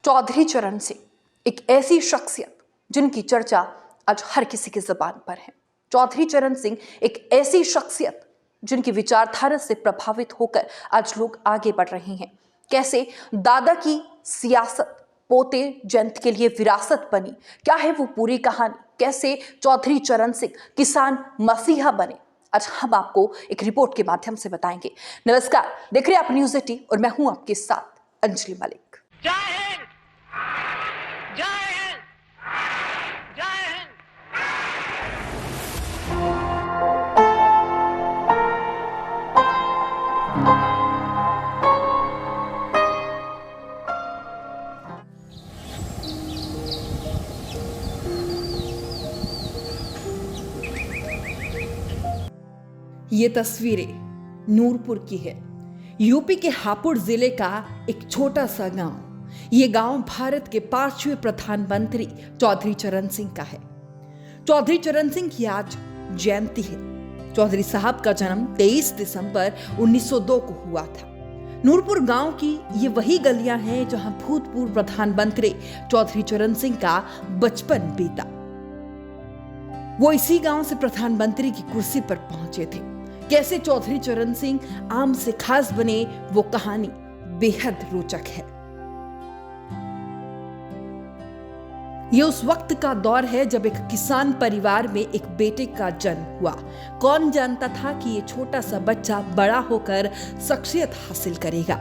चौधरी चरण सिंह एक ऐसी शख्सियत जिनकी चर्चा आज हर किसी की जुबान पर है। चौधरी चरण सिंह एक ऐसी शख्सियत जिनकी विचारधारा से प्रभावित होकर आज लोग आगे बढ़ रहे हैं। कैसे दादा की सियासत पोते जयंत के लिए विरासत बनी, क्या है वो पूरी कहानी, कैसे चौधरी चरण सिंह किसान मसीहा बने, आज हम आपको एक रिपोर्ट के माध्यम से बताएंगे। नमस्कार, देख रहे हैं आप न्यूज़ 18 और मैं हूं आपके साथ अंजलि मलिक। जय हिंद, जय हिंद, जय हिंद। ये तस्वीरें नूरपुर की है। यूपी के हापुड़ जिले का एक छोटा सा गांव। ये गांव भारत के 5वें प्रधानमंत्री चौधरी चरण सिंह का है। चौधरी चरण सिंह की आज जयंती है। चौधरी साहब का जन्म 23 दिसंबर 1902 को हुआ था। नूरपुर गांव की ये वही गलियां हैं जहां भूतपूर्व प्रधानमंत्री चौधरी चरण सिंह का बचपन बीता। वो इसी गांव से प्रधानमंत्री की कुर्सी पर पहुंचे थे। कैसे चौधरी चरण सिंह आम से खास बने, वो कहानी बेहद रोचक है। ये उस वक्त का दौर है जब एक किसान परिवार में एक बेटे का जन्म हुआ। कौन जानता था कि ये छोटा सा बच्चा बड़ा होकर शख्सियत हासिल करेगा।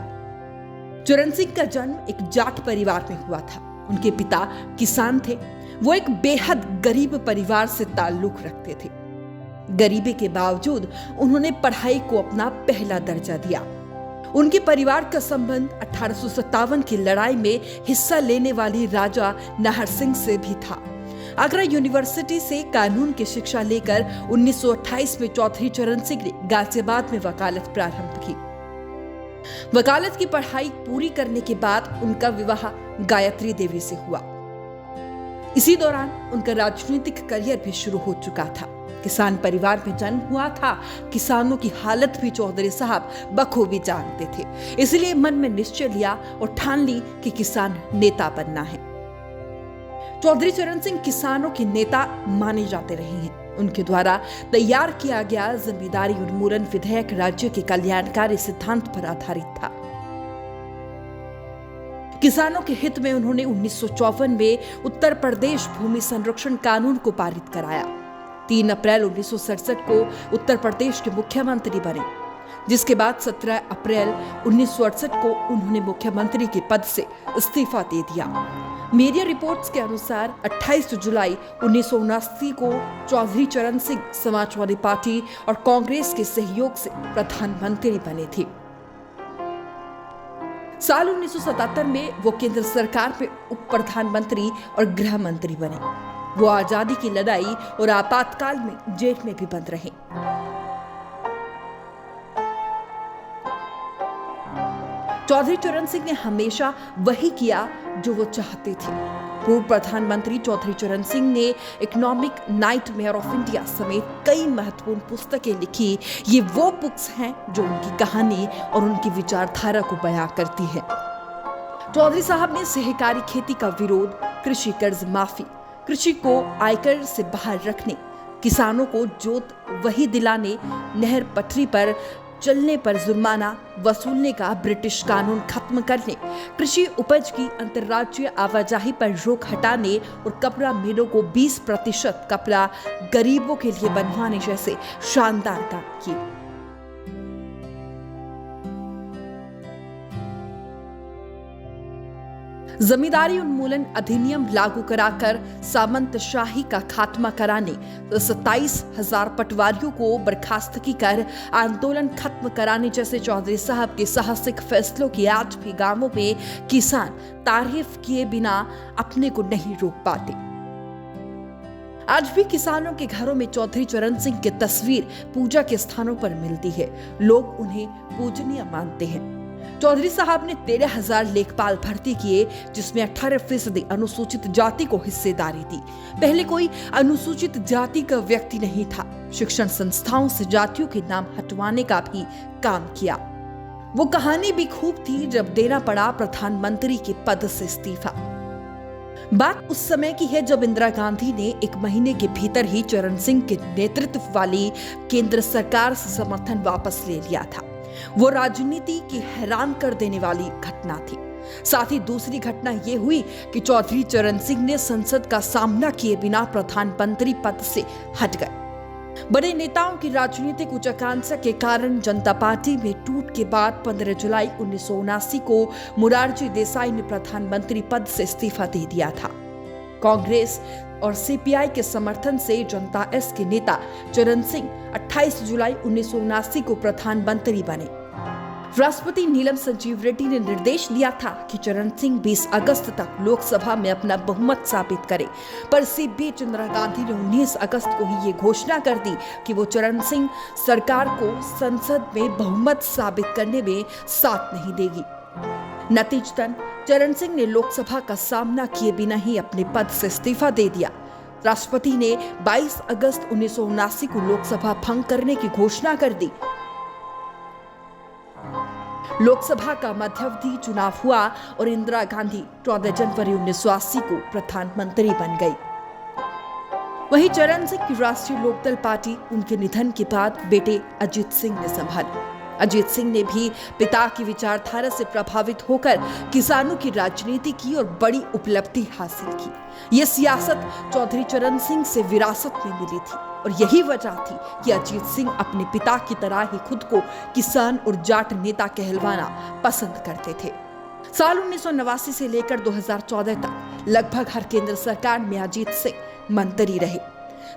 चरण सिंह का जन्म एक जाट परिवार में हुआ था। उनके पिता किसान थे। वो एक बेहद गरीब परिवार से ताल्लुक रखते थे। गरीबी के बावजूद उन्होंने पढ़ाई को अपना पहला दर्जा दिया। उनके परिवार का संबंध 1857 की लड़ाई में हिस्सा लेने वाली राजा नाहर सिंह से भी था। आगरा यूनिवर्सिटी से कानून की शिक्षा लेकर 1928 में चौधरी चरण सिंह ने गाजियाबाद में वकालत प्रारंभ की। वकालत की पढ़ाई पूरी करने के बाद उनका विवाह गायत्री देवी से हुआ। इसी दौरान उनका राजनीतिक करियर भी शुरू हो चुका था। किसान परिवार में जन्म हुआ था। किसानों की हालत भी चौधरी साहब बखूबी जानते थे। इसलिए मन में निश्चय लिया और ठान ली कि किसान नेता बनना है। चौधरी चरण सिंह किसानों के नेता माने जाते रहे हैं। उनके द्वारा तैयार किया गया जमींदारी उन्मूलन विधेयक राज्य के कल्याणकारी सिद्धांत पर आधारित था। किसानों के हित में उन्होंने 1954 में उत्तर प्रदेश भूमि संरक्षण कानून को पारित कराया। 3 अप्रैल 1967 को उत्तर प्रदेश के मुख्यमंत्री बने, जिसके बाद 17 अप्रैल 1968 को उन्होंने मुख्यमंत्री के पद से इस्तीफा दे दिया। मीडिया रिपोर्ट्स के अनुसार 28 जुलाई 1979 को चौधरी चरण सिंह समाजवादी पार्टी और कांग्रेस के सहयोग से प्रधानमंत्री बने थे। साल 1977 में वो केंद्र सरकार में उप प्रधानमंत्री और गृह मंत्री बने। वो आजादी की लड़ाई और आपातकाल में जेल में भी बंद रहे। चौधरी चरण सिंह ने हमेशा वही किया जो वो चाहते थे। पूर्व प्रधानमंत्री चौधरी चरण सिंह ने इकोनॉमिक नाइटमेयर ऑफ इंडिया समेत कई महत्वपूर्ण पुस्तकें लिखी। ये वो बुक्स हैं जो उनकी कहानी और उनकी विचारधारा को बयां करती है। चौधरी साहब ने सहकारी खेती का विरोध, कृषि कर्ज माफी, कृषि को आयकर से बाहर रखने, किसानों को जोत वही दिलाने, नहर पटरी पर चलने पर जुर्माना वसूलने का ब्रिटिश कानून खत्म करने, कृषि उपज की अंतर्राज्यीय आवाजाही पर रोक हटाने और कपड़ा मिलों को 20% कपड़ा गरीबों के लिए बनवाने जैसे शानदार काम किए। जमींदारी उन्मूलन अधिनियम लागू कराकर सामंतशाही का खात्मा कराने, 27,000 पटवारियों को बर्खास्तगी कर आंदोलन खत्म कराने जैसे चौधरी साहब के साहसिक फैसलों की आज भी गांवों में किसान तारीफ किए बिना अपने को नहीं रोक पाते। आज भी किसानों के घरों में चौधरी चरण सिंह की तस्वीर पूजा के स्थानों पर मिलती है। लोग उन्हें पूजनीय मानते हैं। चौधरी साहब ने 13,000 लेखपाल भर्ती किए, जिसमें 18% अनुसूचित जाति को हिस्सेदारी दी। पहले कोई अनुसूचित जाति का व्यक्ति नहीं था। शिक्षण संस्थाओं से जातियों के नाम हटवाने का भी काम किया। वो कहानी भी खूब थी जब देना पड़ा प्रधानमंत्री के पद से इस्तीफा। बात उस समय की है जब इंदिरा गांधी ने 1 महीने के भीतर ही चरण सिंह के नेतृत्व वाली केंद्र सरकार से समर्थन वापस ले लिया था। वो राजनीति की हैरान कर देने वाली घटना थी। साथ ही दूसरी घटना यह हुई कि चौधरी चरण सिंह ने संसद का सामना किए बिना प्रधानमंत्री पद से हट गए। बड़े नेताओं की राजनीतिक उच्चाकांक्षा के कारण जनता पार्टी में टूट के बाद 15 जुलाई 1979 को मोरारजी देसाई ने प्रधानमंत्री पद से इस्तीफा दे दिया था। कांग्रेस और सीपीआई के समर्थन से जनता एस के नेता चरण सिंह 28 जुलाई 1979 को प्रधानमंत्री बने। राष्ट्रपति नीलम संजीव रेड्डी ने निर्देश दिया था कि चरण सिंह 20 अगस्त तक लोकसभा में अपना बहुमत साबित करें, पर इसी बीच इंदिरा गांधी ने 19 अगस्त को ही ये घोषणा कर दी कि वो चरण सिंह सरकार को संसद में बहुमत साबित करने में साथ नहीं देगी। नतीजतन चरण सिंह ने लोकसभा का सामना किए बिना ही अपने पद से इस्तीफा दे दिया। राष्ट्रपति ने 22 अगस्त 1979 को लोकसभा भंग करने की घोषणा कर दी। लोकसभा का मध्यावधि चुनाव हुआ और इंदिरा गांधी 14 जनवरी 1980 को प्रधानमंत्री बन गई। वहीं चरण सिंह की राष्ट्रीय लोकदल पार्टी उनके निधन के बाद बेटे अजीत सिंह ने संभाली। अजीत सिंह ने भी पिता की विचारधारा से प्रभावित होकर किसानों की राजनीति की और बड़ी उपलब्धि हासिल की। यह सियासत चौधरी चरण सिंह से विरासत में मिली थी और यही वजह थी कि अजीत सिंह अपने पिता की तरह ही खुद को किसान और जाट नेता कहलवाना पसंद करते थे। साल 1989 से लेकर 2014 तक लगभग हर केंद्र सरकार में अजीत सिंह मंत्री रहे।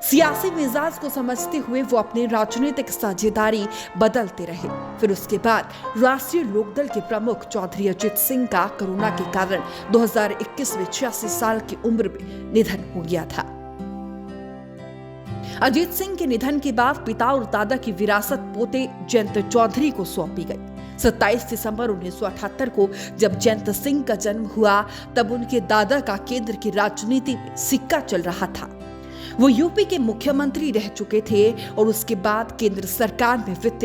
सियासी मिजाज को समझते हुए वो अपने राजनीतिक साझेदारी बदलते रहे। फिर उसके बाद राष्ट्रीय लोकदल के प्रमुख चौधरी अजीत सिंह का कोरोना के कारण 2021 में 86 साल की उम्र में निधन हो गया था। अजीत सिंह के निधन के बाद पिता और दादा की विरासत पोते जयंत चौधरी को सौंपी गई। 27 दिसंबर 1978 को जब जयंत सिंह का जन्म हुआ तब उनके दादा का केंद्र की राजनीति में सिक्का चल रहा था। वो यूपी के मुख्यमंत्री रह चुके थे और उसके बाद केंद्र सरकार में वित्त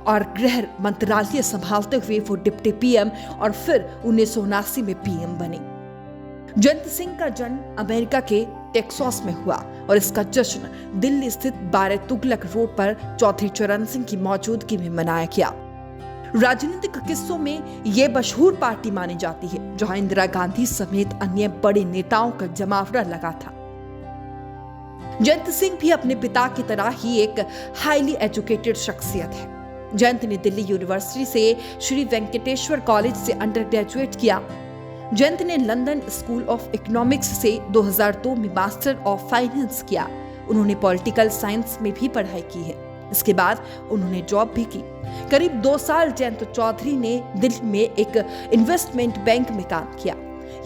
और गृह मंत्रालय संभालते हुए वो डिप्टी पीएम और फिर 1979 में पीएम बने। जयंत सिंह का जन्म अमेरिका के टेक्सास में हुआ और इसका जश्न दिल्ली स्थित बारे तुगलक रोड पर चौधरी चरण सिंह की मौजूदगी में मनाया गया। राजनीतिक किस्सों में ये मशहूर पार्टी मानी जाती है जहां इंदिरा गांधी समेत अन्य बड़े नेताओं का जमावड़ा लगा था। जयंत सिंह भी अपने पिता की तरह ही एक हाईली एजुकेटेड शख्सियत है। जयंत ने दिल्ली यूनिवर्सिटी से श्री वेंकटेश्वर कॉलेज से अंडर ग्रेजुएट किया। जयंत ने लंदन स्कूल ऑफ इकोनॉमिक्स से 2002 में मास्टर ऑफ फाइनेंस किया। उन्होंने पॉलिटिकल साइंस में भी पढ़ाई की है। इसके बाद उन्होंने जॉब भी की। करीब 2 साल जयंत चौधरी ने दिल्ली में एक इन्वेस्टमेंट बैंक में काम किया।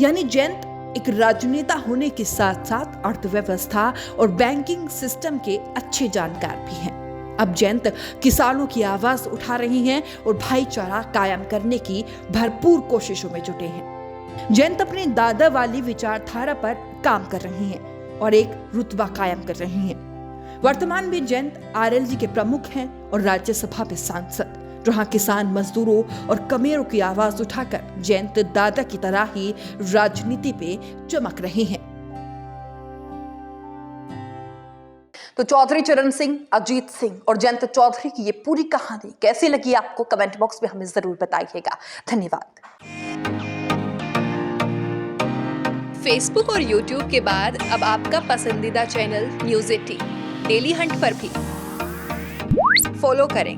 यानी जयंत एक राजनेता होने के साथ साथ अर्थव्यवस्था और बैंकिंग सिस्टम के अच्छे जानकार भी हैं। अब जयंत किसानों की आवाज उठा रही हैं और भाईचारा कायम करने की भरपूर कोशिशों में जुटे हैं। जयंत अपने दादा वाली विचारधारा पर काम कर रही हैं और एक रुतबा कायम कर रही हैं। वर्तमान में जयंत आरएलजी के प्रमुख हैं और राज्यसभा में सांसद, जहां किसान मजदूरों और कमेरों की आवाज उठाकर जयंत दादा की तरह ही राजनीति पे चमक रहे हैं। तो चौधरी चरण सिंह, अजीत सिंह और जयंत चौधरी की ये पूरी कहानी कैसी लगी आपको, कमेंट बॉक्स में हमें जरूर बताइएगा। धन्यवाद। फेसबुक और यूट्यूब के बाद अब आपका पसंदीदा चैनल न्यूज़ 18 डेली हंट पर भी फॉलो करें